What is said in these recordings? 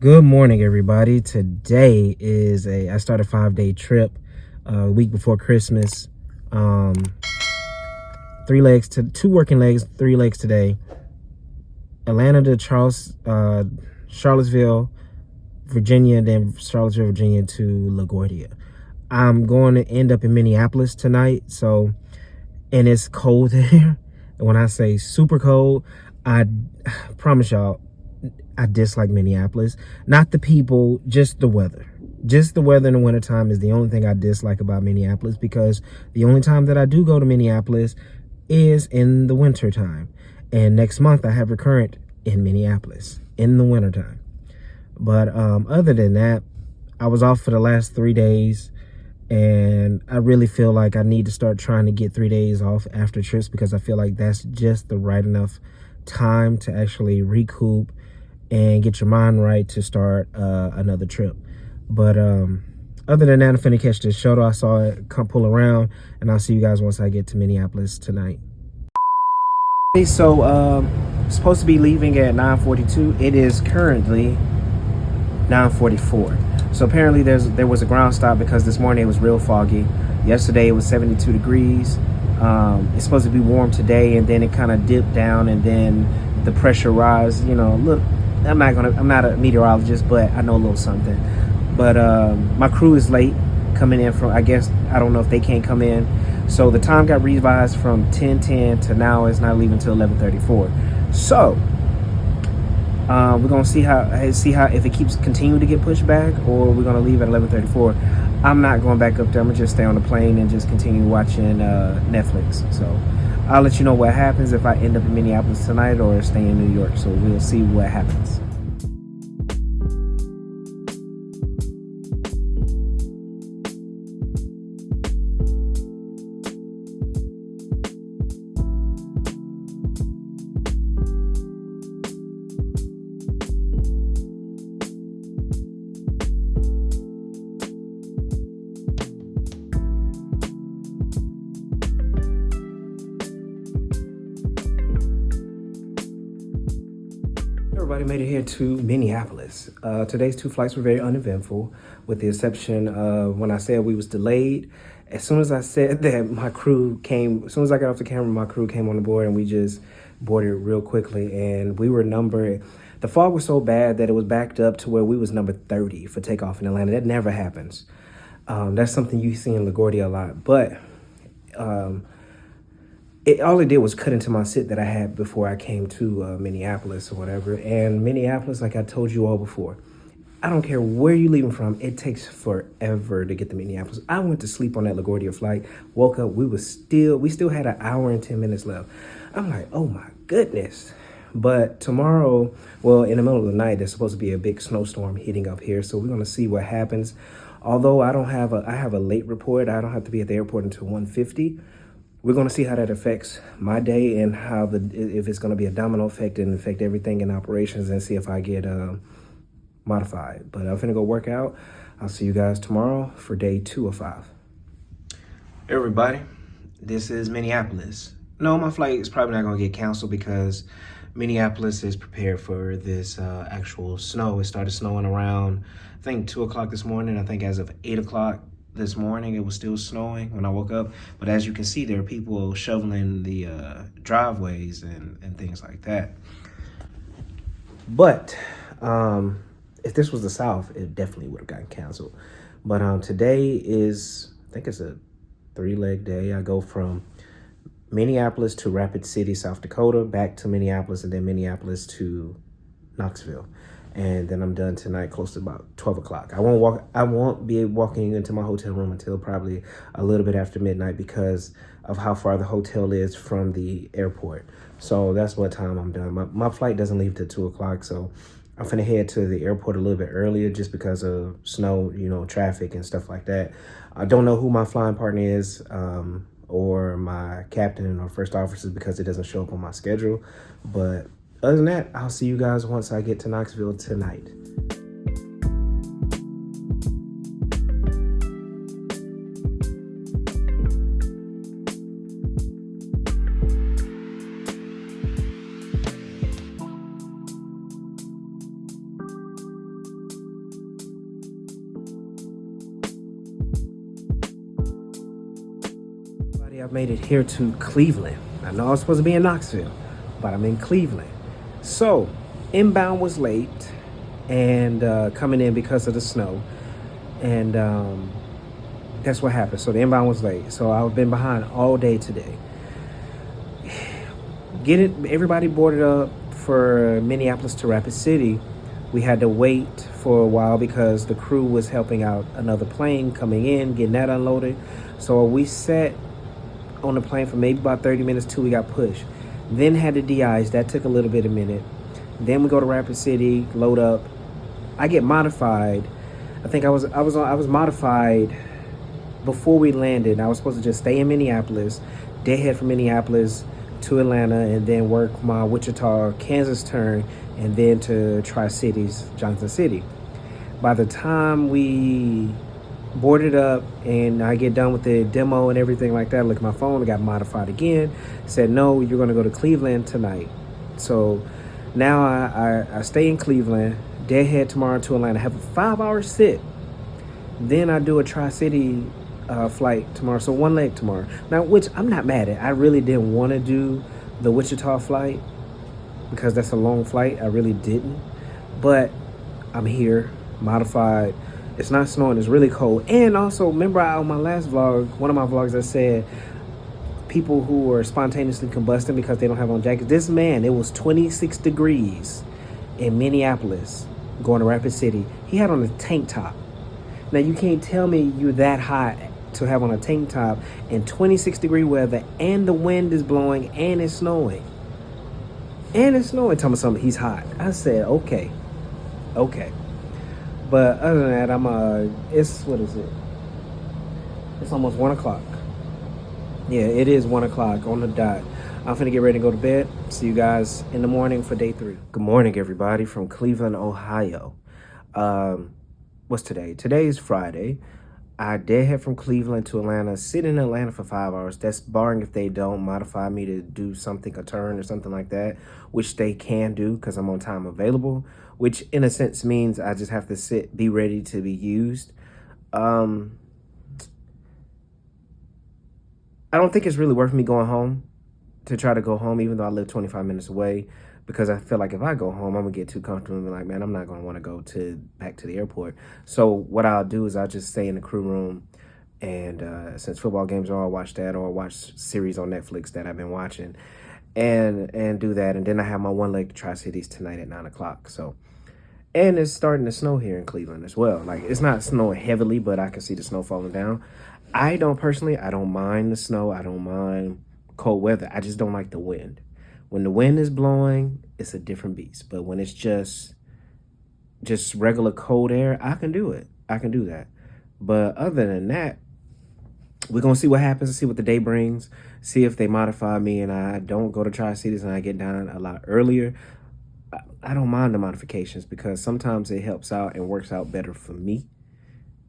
Good morning, everybody. Today is I started a 5-day trip, week before Christmas. 3 legs to 2 working legs, 3 legs today. Atlanta to Charlottesville, Virginia, and then Charlottesville, Virginia to LaGuardia. I'm going to end up in Minneapolis tonight, and it's cold there. And when I say super cold, I promise y'all, I dislike Minneapolis. Not the people, just the weather. Just the weather in the wintertime is the only thing I dislike about Minneapolis, because the only time that I do go to Minneapolis is in the wintertime. And next month I have Recurrent in Minneapolis in the wintertime. But other than that, I was off for the last 3 days, and I really feel like I need to start trying to get 3 days off after trips, because I feel like that's just the right enough time to actually recoup and get your mind right to start another trip. But other than that, I'm finna catch this shuttle. I saw it come pull around, and I'll see you guys once I get to Minneapolis tonight. So supposed to be leaving at 9:42. It is currently 9:44. So apparently there was a ground stop, because this morning it was real foggy. Yesterday it was 72 degrees. It's supposed to be warm today, and then it kind of dipped down, and then the pressure rise. Look, I'm not a meteorologist, but I know a little something. But my crew is late coming in from, I don't know if they can't come in. So the time got revised from 10:10 to now it's not leaving until 11:34. So we're gonna see how if it keeps continuing to get pushed back, or we're gonna leave at 11:34. I'm not going back up there. I'm gonna just stay on the plane and just continue watching Netflix. So I'll let you know what happens if I end up in Minneapolis tonight or stay in New York. So we'll see what happens. Everybody made it here to Minneapolis. Today's 2 flights were very uneventful, with the exception of when I said we was delayed. As soon as I said that, my crew came. As soon as I got off the camera, my crew came on the board, and we just boarded real quickly. And we were the fog was so bad that it was backed up to where we was number 30 for takeoff in Atlanta. That never happens. That's something you see in LaGuardia a lot, but all it did was cut into my sit that I had before I came to Minneapolis or whatever. And Minneapolis, like I told you all before, I don't care where you're leaving from, it takes forever to get to Minneapolis. I went to sleep on that LaGuardia flight, woke up, we still had an hour and 10 minutes left. I'm like, oh my goodness. But tomorrow, well, in the middle of the night, there's supposed to be a big snowstorm hitting up here, so we're gonna see what happens. Although I have a late report, I don't have to be at the airport until 1:50. We're going to see how that affects my day, and if it's going to be a domino effect and affect everything in operations, and see if I get modified. But I'm finna go work out. I'll see you guys tomorrow for day 2 of 5. Everybody, this is Minneapolis. No, my flight is probably not going to get canceled, because Minneapolis is prepared for this actual snow. It started snowing around, I think, 2 o'clock this morning. I think as of 8 o'clock this morning, it was still snowing when I woke up. But as you can see, there are people shoveling the driveways and things like that. But if this was the South, it definitely would have gotten canceled. But today is, I think it's a 3-leg day. I go from Minneapolis to Rapid City, South Dakota, back to Minneapolis, and then Minneapolis to Knoxville. And then I'm done tonight, close to about 12 o'clock. I won't be walking into my hotel room until probably a little bit after midnight, because of how far the hotel is from the airport. So that's what time I'm done. My flight doesn't leave till 2 o'clock, so I'm finna head to the airport a little bit earlier, just because of snow, traffic and stuff like that. I don't know who my flying partner is, or my captain or first officers, because it doesn't show up on my schedule. But other than that, I'll see you guys once I get to Knoxville tonight. I've made it here to Cleveland. I know I was supposed to be in Knoxville, but I'm in Cleveland. So, inbound was late and coming in because of the snow. And that's what happened. So the inbound was late. So I've been behind all day today. Everybody boarded up for Minneapolis to Rapid City. We had to wait for a while because the crew was helping out another plane coming in, getting that unloaded. So we sat on the plane for maybe about 30 minutes till we got pushed. Then had the DIs. That took a little bit of a minute. Then we go to Rapid City, load up. I get modified. I think I was modified before we landed. I was supposed to just stay in Minneapolis, deadhead from Minneapolis to Atlanta, and then work my Wichita, Kansas turn, and then to Tri-Cities, Johnson City. By the time we boarded up and I get done with the demo and everything like that, look at my phone, I got modified again, said, no, you're gonna go to Cleveland tonight. So now I stay in Cleveland, deadhead tomorrow to Atlanta, have a 5-hour sit. Then I do a Tri-City flight tomorrow, so one leg tomorrow. Now, which I'm not mad at. I really didn't want to do the Wichita flight because that's a long flight. I really didn't. But I'm here, modified. It's not snowing, it's really cold. And also, remember on my last vlog, one of my vlogs, I said people who are spontaneously combusting because they don't have on jackets. This man, it was 26 degrees in Minneapolis going to Rapid City. He had on a tank top. Now, you can't tell me you're that hot to have on a tank top in 26-degree weather and the wind is blowing and it's snowing. And it's snowing. Tell me something, he's hot. I said, okay. But other than that, what is it? It's almost 1 o'clock. Yeah, it is 1 o'clock on the dot. I'm finna get ready to go to bed. See you guys in the morning for day 3. Good morning, everybody, from Cleveland, Ohio. What's today? Today is Friday. I deadhead from Cleveland to Atlanta, sit in Atlanta for 5 hours. That's barring if they don't modify me to do something, a turn or something like that, which they can do because I'm on time available, which in a sense means I just have to sit, be ready to be used. I don't think it's really worth me going home to try to go home, even though I live 25 minutes away, because I feel like if I go home, I'm gonna get too comfortable and be like, man, I'm not gonna wanna go back to the airport. So what I'll do is I'll just stay in the crew room, and since football games are, I'll watch that or watch series on Netflix that I've been watching and do that. And then I have my one leg to Tri-Cities tonight at 9 o'clock. So, and it's starting to snow here in Cleveland as well. Like, it's not snowing heavily, but I can see the snow falling down. I don't mind the snow. I don't mind cold weather. I just don't like the wind. When the wind is blowing, it's a different beast. But when it's just regular cold air, I can do it. I can do that. But other than that, we're going to see what happens and see what the day brings. See if they modify me and I don't go to Tri-Cities and I get down a lot earlier. I don't mind the modifications because sometimes it helps out and works out better for me.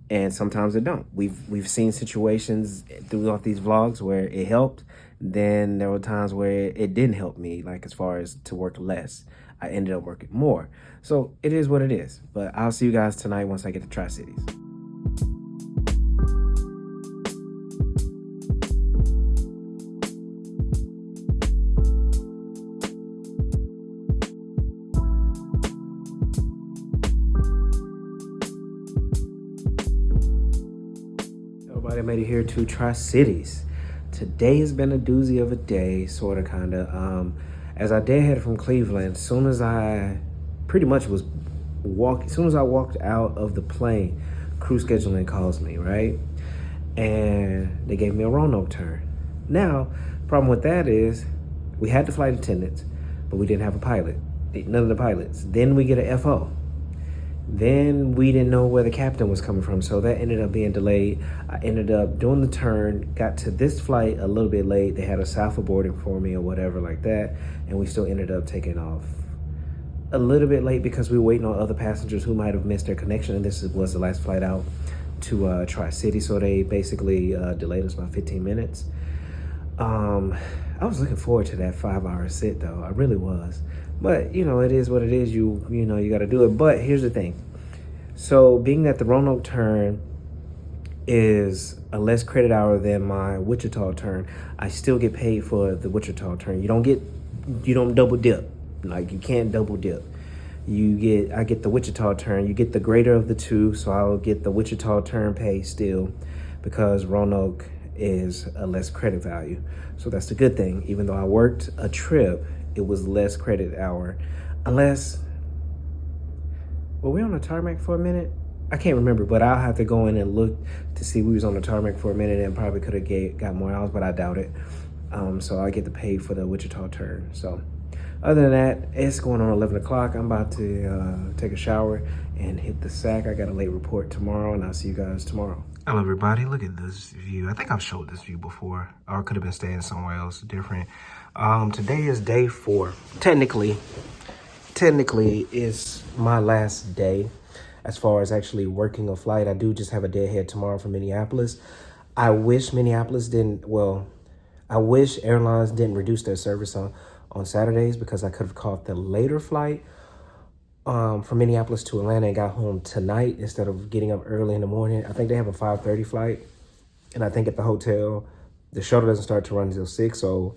And sometimes it don't. We've seen situations throughout these vlogs where it helped. Then there were times where it didn't help me, like as far as to work less. I ended up working more. So it is what it is. But I'll see you guys tonight once I get to Tri-Cities. Everybody made it here to Tri-Cities. Today has been a doozy of a day, sort of, kind of. As I deadheaded from Cleveland, as soon as I walked out of the plane, crew scheduling calls me, right? And they gave me a Roanoke turn. Now, problem with that is we had the flight attendants, but we didn't have a pilot, none of the pilots. Then we get a FO. Then we didn't know where the captain was coming from, so that ended up being delayed. I ended up doing the turn, got to this flight a little bit late. They had a South boarding for me or whatever like that, and we still ended up taking off a little bit late because we were waiting on other passengers who might have missed their connection, and this was the last flight out to Tri-City, so they basically delayed us by 15 minutes. I was looking forward to that 5-hour sit, though. I really was. But, you know, it is what it is. You know, you got to do it. But here's the thing. So being that the Roanoke turn is a less credit hour than my Wichita turn. I still get paid for the Wichita turn. You don't double dip. Like, you can't double dip. I get the Wichita turn. You get the greater of the two, so I'll get the Wichita turn pay still, because Roanoke is a less credit value. So that's the good thing. Even though I worked a trip, it was less credit hour. Unless, were we on the tarmac for a minute? I can't remember, but I'll have to go in and look to see we was on the tarmac for a minute, and probably could have got more hours, but I doubt it. So I get to pay for the Wichita turn. So other than that, it's going on 11 o'clock. I'm about to take a shower and hit the sack. I got a late report tomorrow, and I'll see you guys tomorrow. Hello, everybody. Look at this view. I think I've showed this view before, or I could have been staying somewhere else different. Today is day 4. Technically, it's my last day as far as actually working a flight. I do just have a day ahead tomorrow from Minneapolis. I wish airlines didn't reduce their service on Saturdays, because I could have caught the later flight from Minneapolis to Atlanta and got home tonight instead of getting up early in the morning. I think they have a 5:30 flight, and I think at the hotel, the shuttle doesn't start to run until 6, so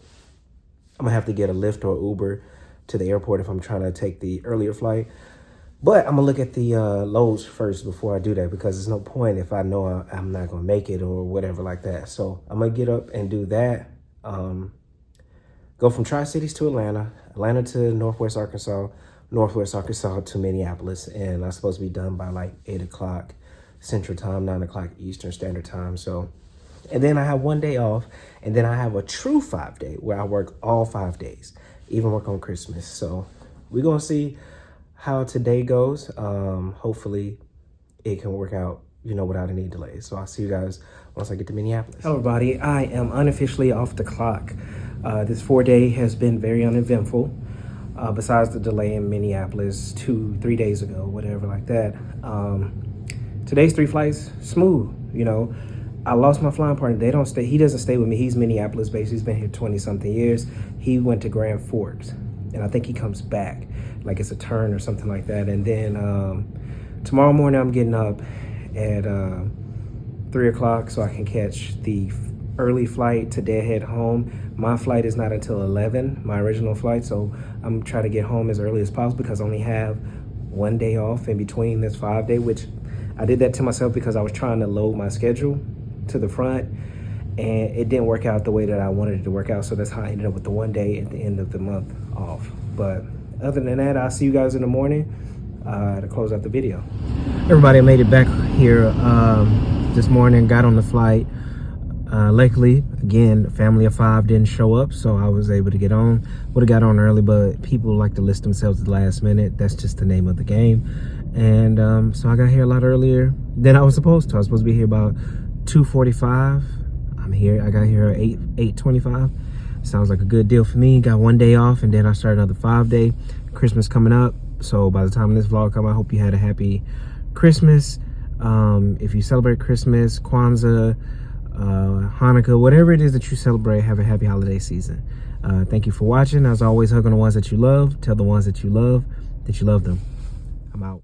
I'm gonna have to get a Lyft or Uber to the airport if I'm trying to take the earlier flight. But I'm gonna look at the loads first before I do that, because there's no point if I know I'm not gonna make it or whatever like that. So I'm gonna get up and do that. Go from Tri-Cities to Atlanta, Atlanta to Northwest Arkansas to Minneapolis, and I'm supposed to be done by like 8 o'clock Central Time, 9 o'clock Eastern Standard Time. So, and then I have one day off, and then I have a true 5-day where I work all 5 days, even work on Christmas. So we're gonna see how today goes. Hopefully it can work out, without any delays. So I'll see you guys once I get to Minneapolis. Hello, everybody. I am unofficially off the clock. This 4-day has been very uneventful, besides the delay in Minneapolis 2-3 days ago, whatever like that. Today's 3 flights, smooth. I lost my flying partner. He doesn't stay with me. He's Minneapolis based. He's been here 20-something years. He went to Grand Forks, and I think he comes back, like it's a turn or something like that. And then tomorrow morning I'm getting up at 3 o'clock so I can catch the early flight to Deadhead home. My flight is not until 11, my original flight, so I'm trying to get home as early as possible, because I only have one day off in between this 5-day, which I did that to myself because I was trying to load my schedule to the front, and it didn't work out the way that I wanted it to work out. So that's how I ended up with the 1 day at the end of the month off. But other than that, I'll see you guys in the morning to close out the video. Everybody, I made it back here this morning, got on the flight. Luckily, again, a family of 5 didn't show up, so I was able to get on. Would have got on early, but people like to list themselves at the last minute. That's just the name of the game. And so I got here a lot earlier than I was supposed to. I was supposed to be here about 2:45. I got here at 8:25. Sounds like a good deal for me. Got 1 day off, and then I start another 5-day. Christmas coming up. So by the time this vlog comes, I hope you had a happy Christmas. If you celebrate Christmas, Kwanzaa, Hanukkah, whatever it is that you celebrate, have a happy holiday season. Thank you for watching. As always, hug on the ones that you love. Tell the ones that you love them. I'm out.